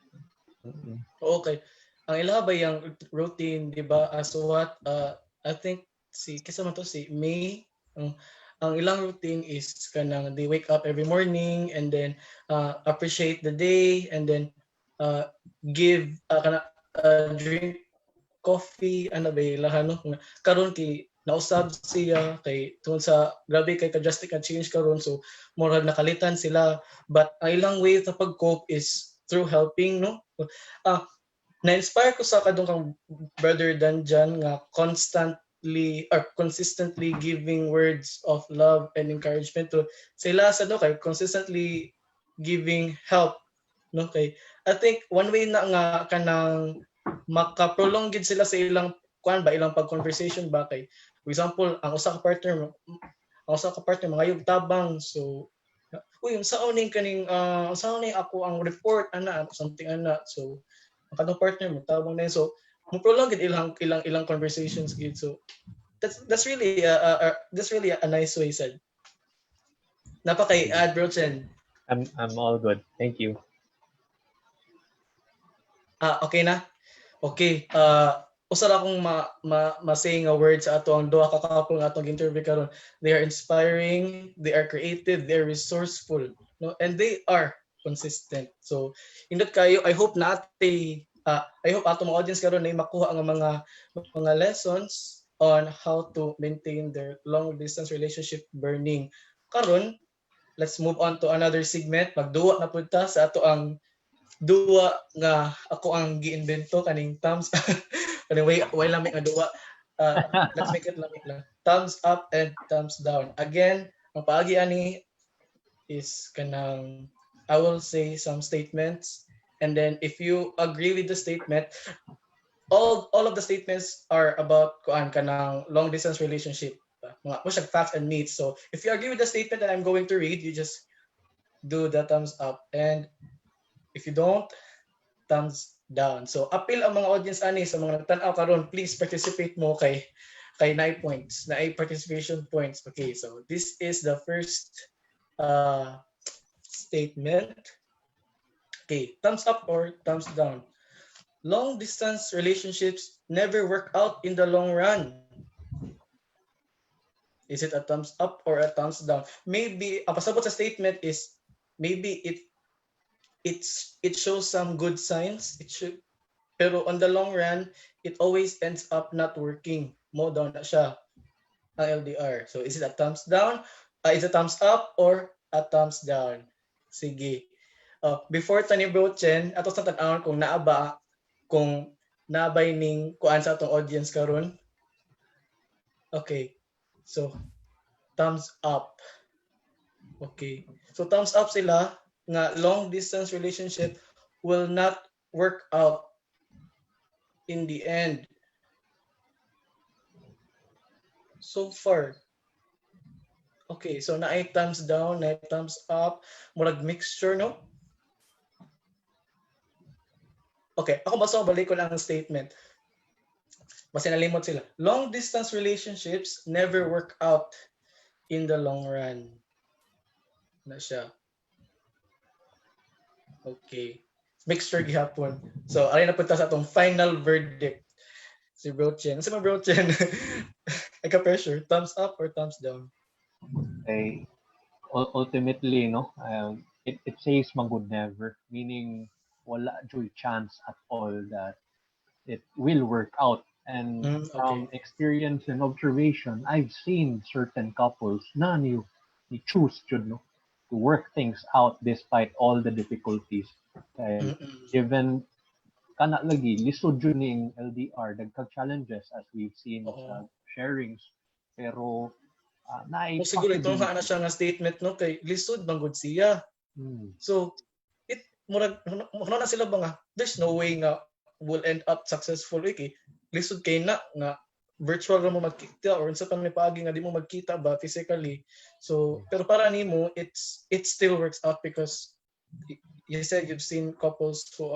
Okay. Ang ilaha ba yung routine, di ba? So what, I think kasama to si May, ang ilang routine is kanang they wake up every morning and then appreciate the day and then give drink coffee ano ba ilaha no karon kay nausab siya kay tungod sa grabe kay ka-drastic na change karon so murag nakalitan sila but ang ilang way sa pag-cope is through helping no na-inspire ko sa kadong kang brother Danjan nga consistently giving words of love and encouragement to sila sa no kay consistently giving help no kay I think one way na nga kanang maka-prolong gid sila sa ilang ilang pag-conversation ba kay for example ang usa ka partner mangayog tabang so uy unsaon ning kaning unsaon ning ako ang report ana something ana so ang kadong partner mo tabang na yun. So mo prolong gid ilang conversations gid so that's really a nice way said. Napakay add bro Chen.
I'm all good. Thank you.
Okay na. Okay, usa ra akong ma-say nga words sa ato ang duha ka couple nga atong interview karon. They are inspiring, they are creative, they are resourceful, no? And they are consistent. So, indot kayo, I hope ato mga audience karon ay makuha ang mga lessons on how to maintain their long distance relationship burning. Karon, let's move on to another segment. Magduwa na pud ta sa ato ang duwa nga ako ang gi-invento kaning thumbs kaning way lamig nga duwa let's make it lamig lang thumbs up and thumbs down again ang paagi ani is kanang I will say some statements and then if you agree with the statement all of the statements are about kanang long distance relationship mga facts and needs so if you agree with the statement that I'm going to read you just do the thumbs up. And if you don't, thumbs down. So appeal ang mga audience ani sa mga nagtan-aw karon, please participate mo kay naay points, naay participation points. Okay, so this is the first statement. Okay, thumbs up or thumbs down. Long distance relationships never work out in the long run. Is it a thumbs up or a thumbs down? Maybe pasabot sa statement is maybe it shows some good signs. It should, pero on the long run, it always ends up not working. Mo down na siya ang LDR. So is it a thumbs down? Is it a thumbs up or a thumbs down? Sige. Before tani bro Chen, ato sa tan-awon kung naabay ning kuan sa atong audience karon. Okay. So thumbs up. Okay. So thumbs up sila nga long distance relationship will not work out in the end. So far. Okay, so naay thumbs down, naay thumbs up, murag mixture, no? Okay, ako basta balik ko lang ang statement. Basta nalimot sila. Long distance relationships never work out in the long run. Na siya. Okay. Mixture gihapon. So, alin na punta sa atong final verdict. Si Bro Chen. Ano si Bro Chen? Ika-pressure. Thumbs up or thumbs down?
Okay. Ultimately, no, it says magud never, meaning wala joy chance at all that it will work out. And from experience and observation, I've seen certain couples na ni choose no, to work things out despite all the difficulties. And given kana lagi lisod jud ning LDR, dagkag challenges as we've seen sa sharings, pero
siguro ito nga na siya nga statement, no, kay lisod manggod siya. So it murag na sila ba nga there's no way nga will end up successful. Okay, lisod kay na nga virtual ra mo magkita or unsa pa may paagi nga di mo magkita ba physically. So pero para nimo it still works out because you said you've seen couples who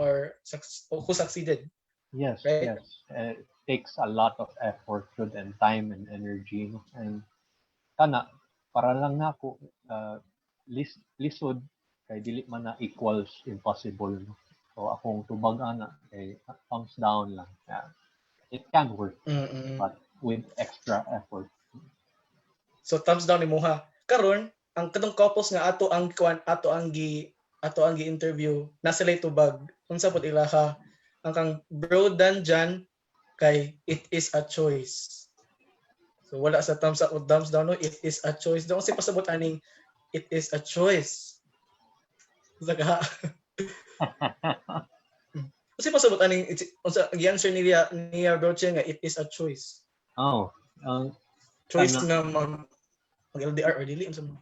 succeeded.
Yes,
right?
Yes. It takes a lot of effort and time and energy, no? And kana para lang na ako lisod kay dili man na equals impossible, no? So akong tubag ana kay thumbs down lang. Yeah. It can work, but with extra effort.
So thumbs down ni Muha. Karon ang kadong couples nga ato ang gi-interview na sila tubag. Unsa pud ila ka ang kang bro Dan dyan kay it is a choice. So wala sa thumbs up o thumbs down, no, it is a choice. Daw si pasabot aning it is a choice. Zaga. Kasi pasabot aning unsa ang answer niya bro Chen nga it is a choice.
Oh,
choice na mag-LDR or dili unsa mo.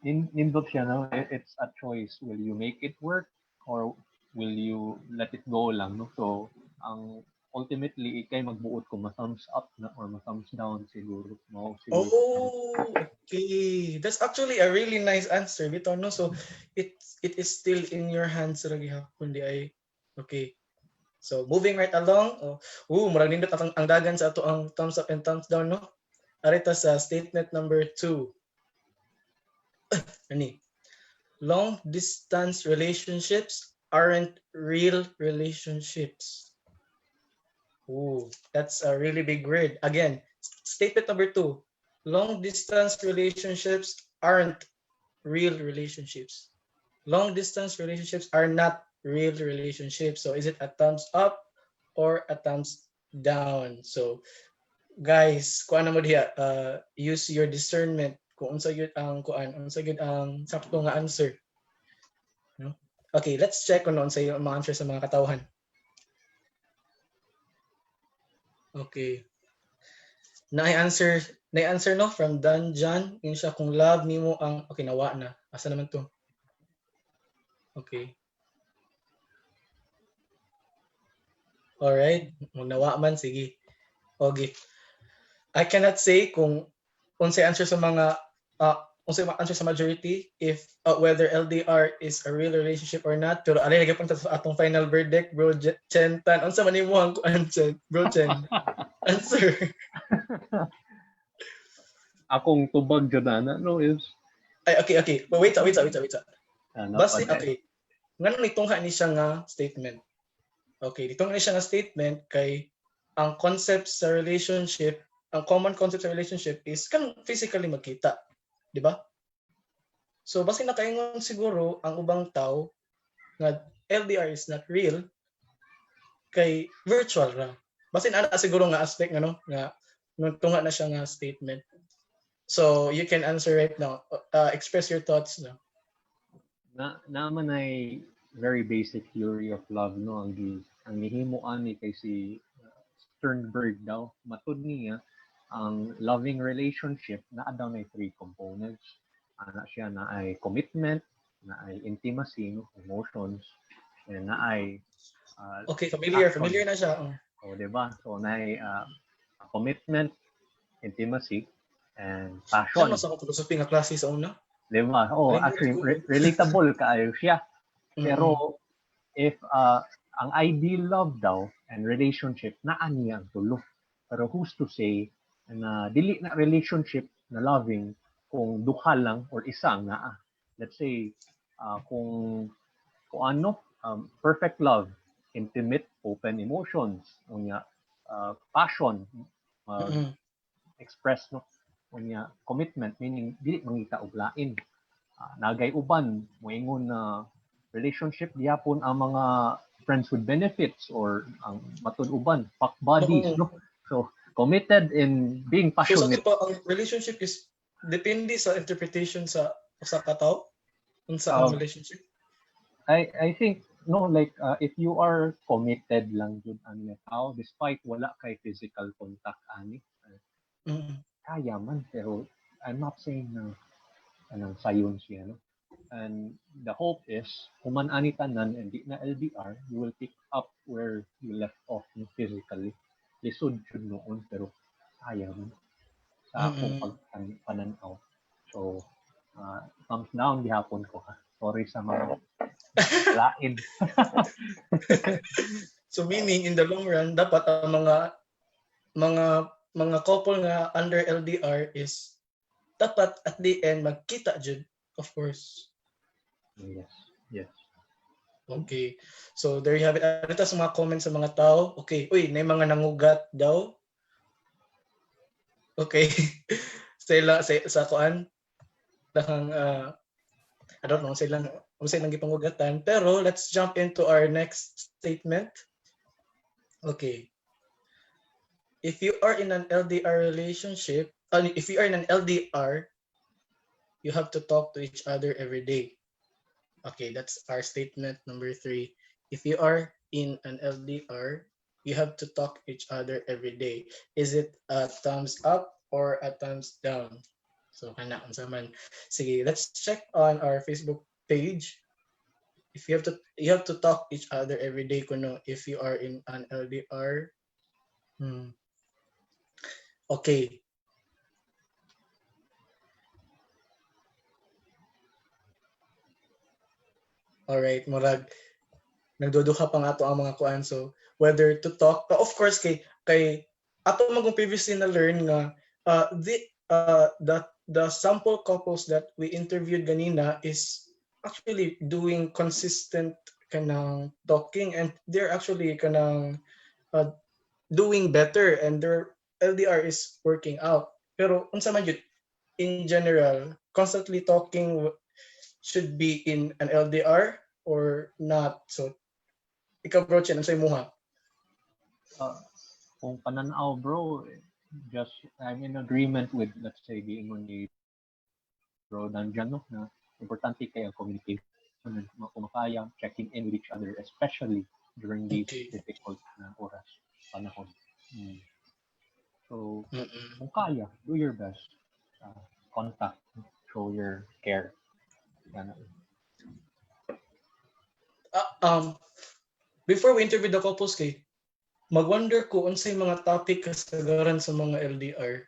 Nindot siya, no? It's a choice. Will you make it work or will you let it go lang, no? So ang ultimately ikay magbuot kung ma-thumbs up na or ma-thumbs down siguro. No, siguro.
Oh, okay. That's actually a really nice answer bitaw, no? So it is still in your hands ra gihapon di ay. Okay. So moving right along. Murag nindot ang dagan sa ato ang thumbs up and thumbs down, no? Arita sa statement number 2. Ani? Long distance relationships aren't real relationships. That's a really big word. Again, statement number 2. Long distance relationships aren't real relationships. Long distance relationships are not real relationships. So is it a thumbs up or a thumbs down? So guys, kuan na mo diha, use your discernment kung unsa gyud ang sakto nga answer. No? Okay, let's check kung unsa yung mga answer sa mga katawhan. Okay. Na-answer no from Dan John. Yun siya kung love nimo ang okay nawa na. Asa naman to? Okay. All right. Nawa man sige. Okay. I cannot say kung unsay answer sa mga Unsay answer sa majority if whether LDR is a real relationship or not. Pero alay lagi pang sa atong final verdict, bro. Chen Tan. Unsa man nimo ang answer, bro Chen? Answer.
Akong tubag dyan no is
Ay, okay. But wait. Basi,
okay.
okay. Nga nitungha ni siya nga statement. Okay, nitungha ni siya nga statement kay ang concept sa relationship, ang common concept sa relationship is kan physically magkita. Di ba? So, basi nakaingon siguro ang ubang tao nga LDR is not real kay virtual ra. Basi ana siguro nga aspect nga tunga na siya nga statement. So, you can answer right now. Express your thoughts now.
Naman ay very basic theory of love no ang hihimuan ni kay si Sternberg daw matud niya ang loving relationship naa daw na 3 components ana siya na ay commitment na ay intimacy no emotions and na ay
Okay, familiar na siya.
o diba so na ay commitment intimacy and passion
Siya mas ako philosophy nga klase sa una.
diba actually relatable kaayo siya. Pero if ang ideal love daw and relationship naa niya ang tulo. Pero who's to say na dili na relationship na loving kung duha lang or isa ang naa. Let's say kung ano perfect love, intimate, open emotions, unya passion, express no unya commitment meaning dili mangita og lain. Nagay uban moingon na relationship gihapon ang mga friends with benefits or ang matud uban fuck buddies no so committed in being passionate.
So ang relationship is depende sa interpretation sa usa ka tawo unsa ang relationship.
I think no like if you are committed lang jud ang tao despite wala kay physical contact ani kaya man pero I'm not saying na anong sayon siya no. And the hope is, kung man ani tanan and di na LDR, you will pick up where you left off physically. Lisod yun noon, pero sayang sa akong pananaw. So, thumbs down gihapon ko ha. Sorry sa mga lain.
So meaning in the long run, dapat ang mga couple nga under LDR is dapat at the end magkita jud, of course.
Yes.
Okay. So there you have it. Ano sa mga comments sa mga tao? Okay. Uy, may mga nangugat daw. Okay. sa kuan. Lang I don't know, silang gipangugatan. Pero let's jump into our next statement. Okay. If you are in an LDR relationship, if you are in an LDR, you have to talk to each other every day. Okay, that's our statement number 3. If you are in an LDR, you have to talk each other every day. Is it a thumbs up or a thumbs down? So, unsa man. Sige, let's check on our Facebook page. If you have to talk each other every day kuno if you are in an LDR. Okay. Alright, murag nagduduha pa nga ato ang mga kuan. So whether to talk, of course kay ato magong previously na learn nga the sample couples that we interviewed ganina is actually doing consistent kanang talking and they're actually kanang doing better and their LDR is working out. Pero unsa man yun, in general, constantly talking should be in an LDR or not. So ikaw bro Chen, unsay imuha?
Kung pananaw bro, just I'm in agreement with let's say the ingon ni bro nandiyan no na importante kay ang communication kung makaya checking in with each other especially during these difficult oras panahon. So kung kaya, do your best. Contact, show your care.
Before we interview the couples kay mag-wonder ko unsay mga topic kasagaran sa mga LDR.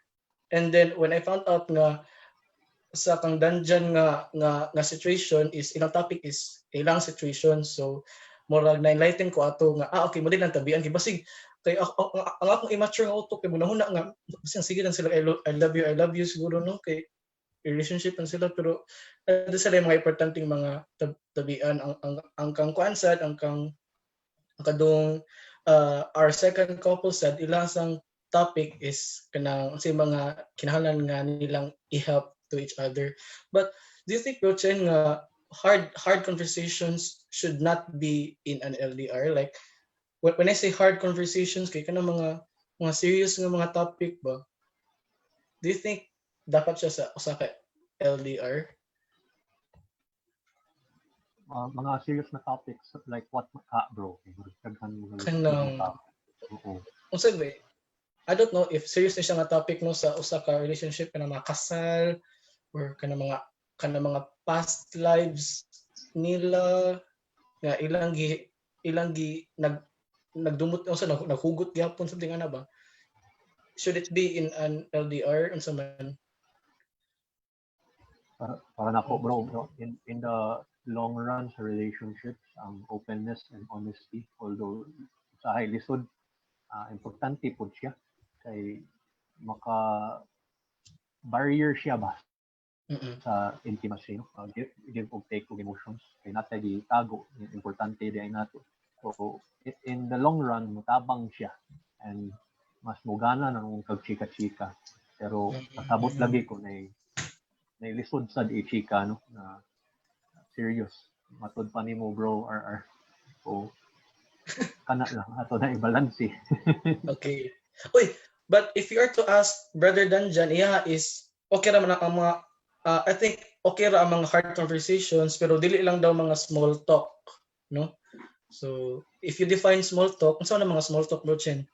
And then when I found out nga sa kang dungeon nga situation is ilang topic is ilang situation. So murag na-enlighten ko ato nga okay mo din ang tabian kay basig kay ang akong immature nga utok kay munahuna nga basig sige lang sila I love you siguro no kay relationship lang sila pero ano sila yung mga importanteng mga tabian ang kang kuan sad ang kadong our second couple sad ilang sang topic is kanang sa mga kinahanglan nga nilang i-help to each other. But do you think, Bro Chen, nga hard conversations should not be in an LDR? Like when I say hard conversations, kay kanang mga serious nga mga topic ba? Do you think dapat siya sa usa ka LDR?
Mga serious na topics like what bro? Daghan mo
Kanang
Oo.
unsa ba? I don't know if serious na siya nga topic no sa usa ka relationship kanang mga kasal or kanang mga past lives nila nga ilang gi nagdumot o sa naghugot gyapon something ana ba? Should it be in an LDR unsa man?
Para na po bro, in the long run sa relationships, ang openness and honesty, although sa high lisod, importante po siya kay maka barrier siya ba sa intimacy, no? Give or take of emotions kay natay di tago, importante di ay nato. So in the long run mutabang siya and mas mugana nang kagchika-chika pero pasabot lagi ko na lisod sad i-chika no na serious matod pa nimo bro or so kana lang ato na i-balance.
Okay. Uy, but if you are to ask Brother Danjan, iya is okay ra man ang mga I think okay ra ang mga hard conversations pero dili lang daw mga small talk, no? So, if you define small talk, unsa na mga small talk, Bro Chen?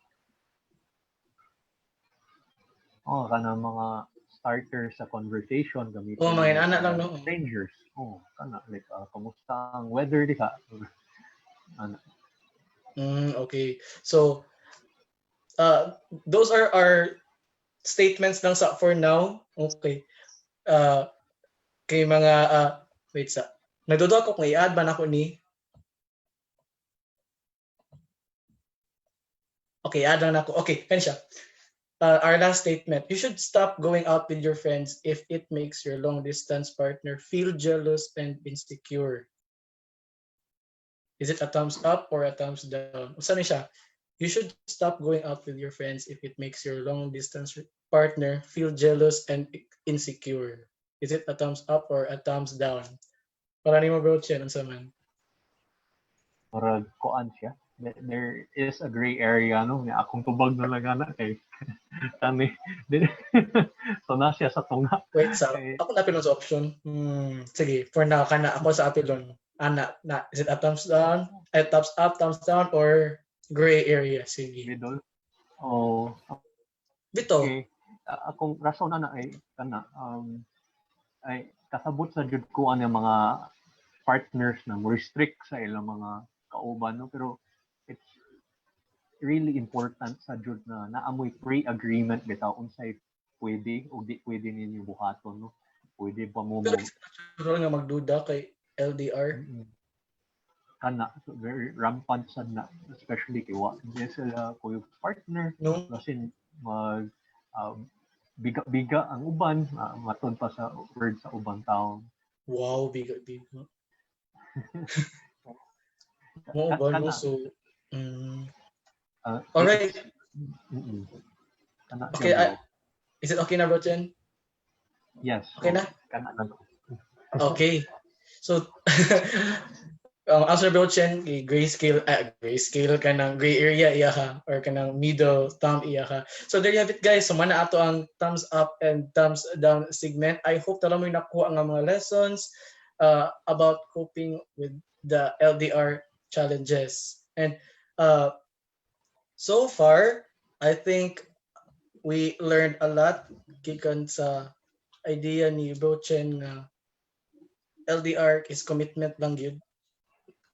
Kana mga starter sa conversation gamitin
Mga anak lang no.
strangers. Kana like kamusta ang weather di ka?
Okay. So, those are our statements lang sa for now. Okay. Kay mga wait sa. Nagdudo ako kung i-add ba nako ni. Okay, add lang ako. Okay, kan siya. Our last statement. You should stop going out with your friends if it makes your long distance partner feel jealous and insecure. Is it a thumbs up or a thumbs down? Saan siya? You should stop going out with your friends if it makes your long distance partner feel jealous and insecure. Is it a thumbs up or a thumbs down? Para ni mo bro Chen, unsa man?
Para koan siya. There is a gray area no nga akong tubag na lang ana kay tani. So na siya sa tunga.
Wait, sa ako na pilon sa option. Sige, for now kana ako sa apilon. Ana, is it a thumbs down? A thumbs up, thumbs down or gray area? Sige.
Middle.
Dito.
Okay. Akong rason na ay kana ay kasabot sa jud ko ang mga partners na mo restrict sa ilang mga kauban no pero it's really important sa jud na naamoy pre-agreement bitaw unsay pwede o di pwede ninyo buhaton no pwede pa mo
pero nga magduda kay LDR
kana so very rampant sad na especially kay wa sila ko yung partner
no
kasi mag biga ang uban matod pa sa word sa ubang taon.
Wow, biga mo ba no so alright. Okay, is it okay na bro Chen?
Yes.
Okay na? Okay. So answer bro Chen, grayscale ka ng gray area iya ka or ka ng middle thumb iya ka. So there you have it guys. So mana ato ang thumbs up and thumbs down segment. I hope tala mo nakuha ang mga lessons about coping with the LDR challenges. And so far, I think we learned a lot gikan sa idea ni Bro Chen na LDR is commitment lang yun.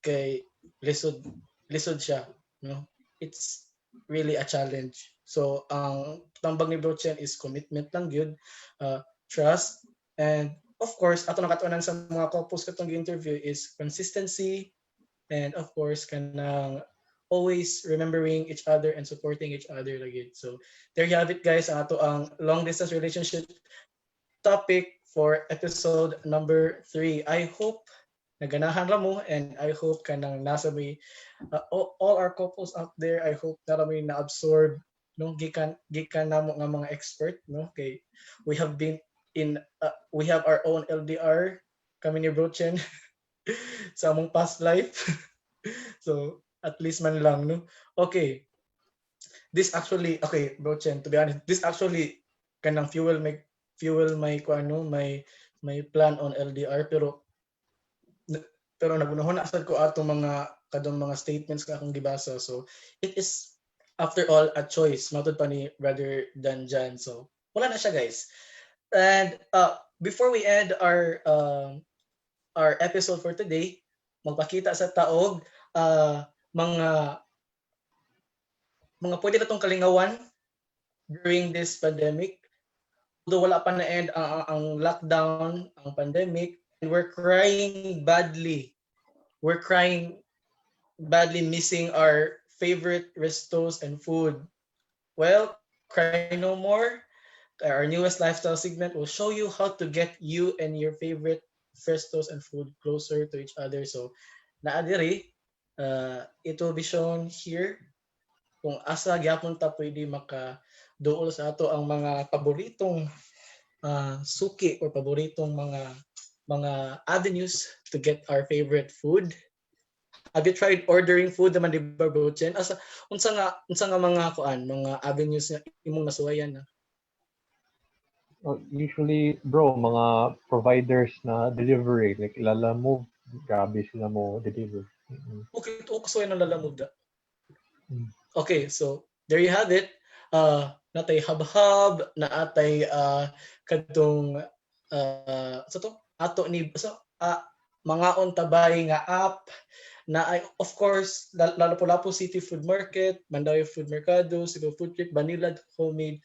Kay lisod siya, no? It's really a challenge. So ang tambag ni Bro Chen is commitment lang yun, trust And of course, ato nakatunan sa mga couples katong interview is consistency, and of course kanang always remembering each other and supporting each other lagi. So there you have it guys, ato ang long distance relationship topic for episode number 3. I hope naganahan ra mo, and I hope kanang nasa may all our couples out there, I hope na may na-absorb no gikan namo nga mga expert no kay we have been in we have our own LDR kami ni Bro Chen sa among past life. So at least man lang no. Okay, this actually, okay Bro Chen, to be honest, this actually kanang fuel my kuano my plan on LDR, pero nagunahon na sad ko atong mga kadong mga statements nga akong gibasa. So it is after all a choice matod pa ni rather than Jan. So wala na siya guys. And before we end our episode for today, magpakita sa taog mga pwede na tong kalingawan during this pandemic. Although wala pa na end ang lockdown, ang pandemic, and we're crying badly missing our favorite restos and food. Well, cry no more. Our newest lifestyle segment will show you how to get you and your favorite restos and food closer to each other. So naadiri, it will be shown here kung asa gyapon ta pwede makaduol sa ato ang mga paboritong suki or paboritong mga avenues to get our favorite food. Have you tried ordering food naman, di ba, Bro Chen? Unsa nga mga avenues nga imong nasuwayan na?
Usually, bro, mga providers na delivery, like Lalamove, grabe sila mo deliver.
Okay, ito kasuwayan ng Lalamove da. Okay, so there you have it. Natay hub-hub, naatay kadtong ato ni mga ontabay nga app na ay, of course, Lapu-Lapu City Food Market, Mandawi Food Mercado, Cebu Food Trip, Manila Homemade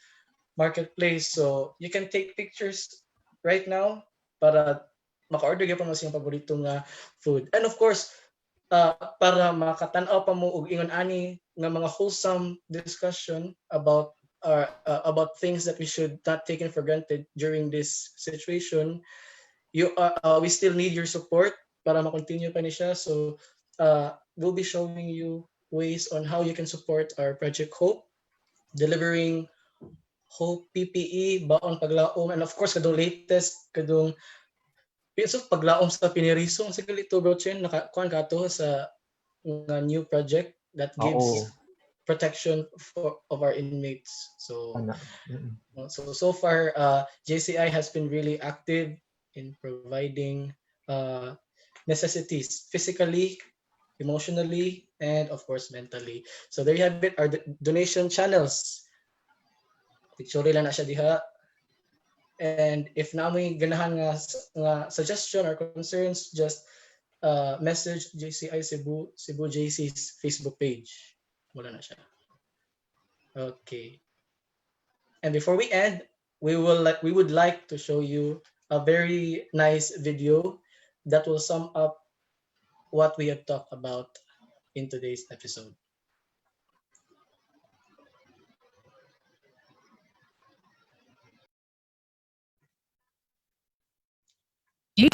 Marketplace. So you can take pictures right now para maka-order gyapon mo siyang paborito nga food. And of course, para makatan-aw pa mo og ingon ani nga mga wholesome discussion about things that we should not take for granted during this situation, we still need your support para ma-continue pa ni siya. So we'll be showing you ways on how you can support our Project Hope, delivering Hope PPE, baon paglaom, and of course kadong latest kadong piso paglaom sa pinirisong sa galito, Bro Chen, nakakuan ka to sa new project that gives protection of our inmates. So so far JCI has been really active in providing necessities physically, emotionally, and of course mentally. So there you have it, our donation channels. Picture lang na siya diha. And if na may ganahan nga suggestion or concerns, just message JCI Cebu JC's Facebook page. Wala na siya. Okay. And before we end, we would like to show you a very nice video that will sum up what we have talked about in today's episode.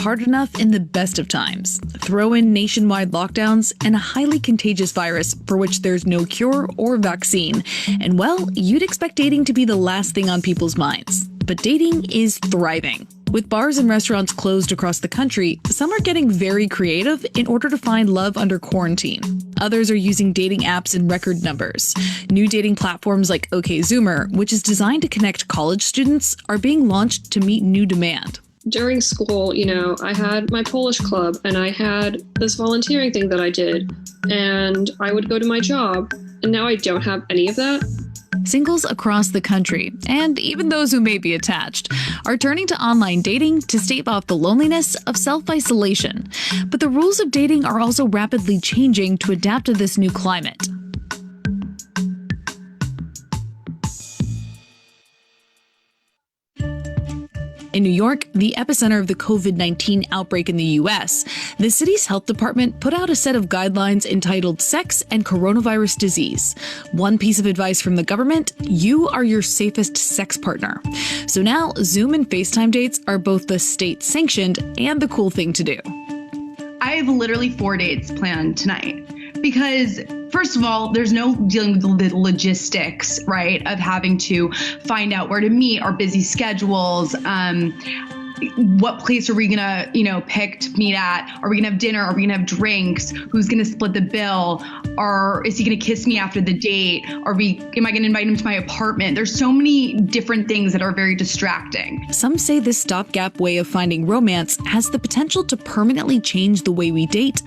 Hard enough in the best of times. Throw in nationwide lockdowns and a highly contagious virus for which there's no cure or vaccine. And well, you'd expect dating to be the last thing on people's minds. But dating is thriving. With bars and restaurants closed across the country, some are getting very creative in order to find love under quarantine. Others are using dating apps in record numbers. New dating platforms like OkZoomer, which is designed to connect college students, are being launched to meet new demand.
During school, I had my Polish club and I had this volunteering thing that I did, and I would go to my job, and now I don't have any of that.
Singles across the country, and even those who may be attached, are turning to online dating to stave off the loneliness of self-isolation. But the rules of dating are also rapidly changing to adapt to this new climate. In New York, the epicenter of the COVID-19 outbreak in the US, the city's health department put out a set of guidelines entitled Sex and Coronavirus Disease. One piece of advice from the government: you are your safest sex partner. So now Zoom and FaceTime dates are both the state sanctioned and the cool thing to do.
I have literally 4 dates planned tonight because, first of all, there's no dealing with the logistics, right, of having to find out where to meet, our busy schedules, what place are we gonna, pick to meet at? Are we gonna have dinner? Are we gonna have drinks? Who's gonna split the bill? Or is he gonna kiss me after the date? Am I gonna invite him to my apartment? There's so many different things that are very distracting.
Some say this stopgap way of finding romance has the potential to permanently change the way we date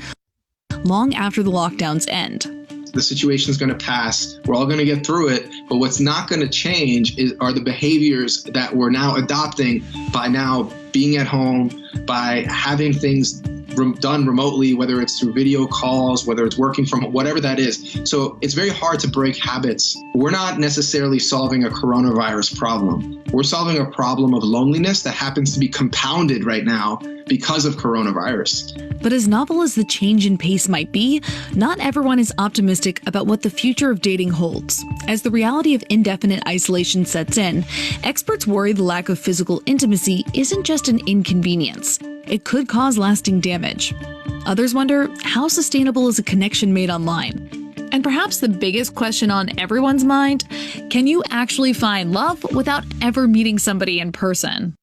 long after the lockdowns end.
The situation is going to pass. We're all going to get through it. But what's not going to change are the behaviors that we're now adopting by now being at home, by having things done remotely, whether it's through video calls, whether it's working from whatever that is. So it's very hard to break habits. We're not necessarily solving a coronavirus problem. We're solving a problem of loneliness that happens to be compounded right now because of coronavirus.
But as novel as the change in pace might be, not everyone is optimistic about what the future of dating holds. As the reality of indefinite isolation sets in, experts worry the lack of physical intimacy isn't just an inconvenience. It could cause lasting damage. Others wonder, how sustainable is a connection made online? And perhaps the biggest question on everyone's mind, can you actually find love without ever meeting somebody in person?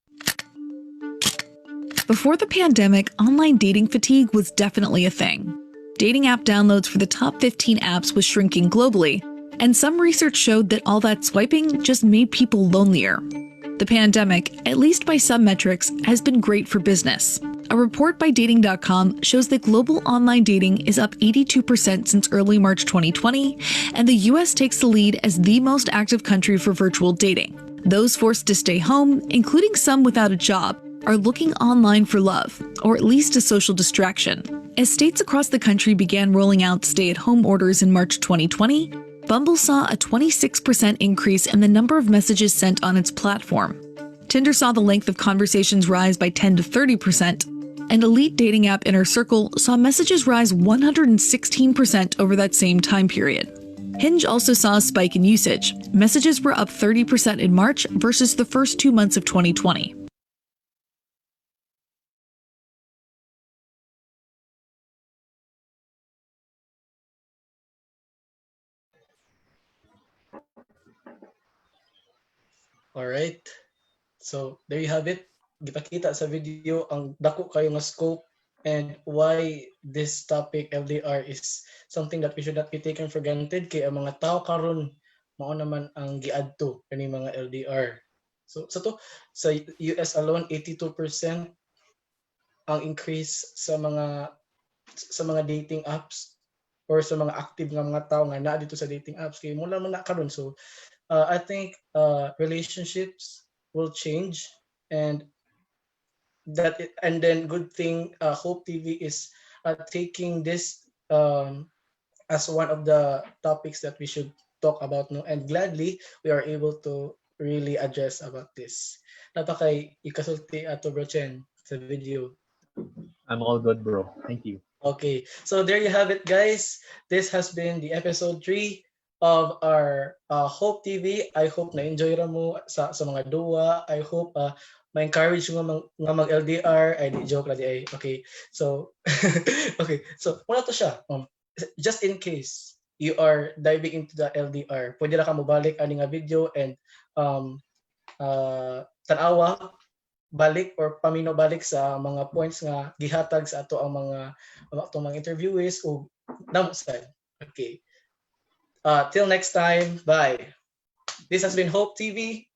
Before the pandemic, online dating fatigue was definitely a thing. Dating app downloads for the top 15 apps was shrinking globally, and some research showed that all that swiping just made people lonelier. The pandemic, at least by some metrics, has been great for business. A report by Dating.com shows that global online dating is up 82% since early March 2020, and the US takes the lead as the most active country for virtual dating. Those forced to stay home, including some without a job, are looking online for love, or at least a social distraction. As states across the country began rolling out stay-at-home orders in March 2020, Bumble saw a 26% increase in the number of messages sent on its platform. Tinder saw the length of conversations rise by 10 to 30%, and elite dating app Inner Circle saw messages rise 116% over that same time period. Hinge also saw a spike in usage. Messages were up 30% in March versus the first 2 months of 2020.
Alright. So, there you have it. Gipakita sa video ang dako kayo nga scope and why this topic, LDR, is something that we should not be taken for granted kay ang mga tao karon mao naman ang giadto kani mga LDR. So, sa US alone, 82% ang increase sa mga dating apps or sa mga active nga mga tao nga naa dito sa dating apps kay mula man na karon. So, I think relationships will change, and then good thing Hope TV is taking this as one of the topics that we should talk about, no, and gladly we are able to really address about this. Nato kay ikasulti ato bro Chen sa video.
I'm all good, bro. Thank you.
Okay, so there you have it, guys. This has been the episode 3 of our Hope TV. I hope na-enjoy ra mo sa mga duwa. I hope ma-encourage mo nga mag-LDR. Ay, di joke la di ay. Okay, so okay, so muna to siya. Just in case you are diving into the LDR, pwede ra ka mobalik ani nga video and tanawa balik or pamino balik sa mga points nga gihatag sa ato ang mga interviewees o namusad. Okay. Till next time, bye. This has been Hope TV.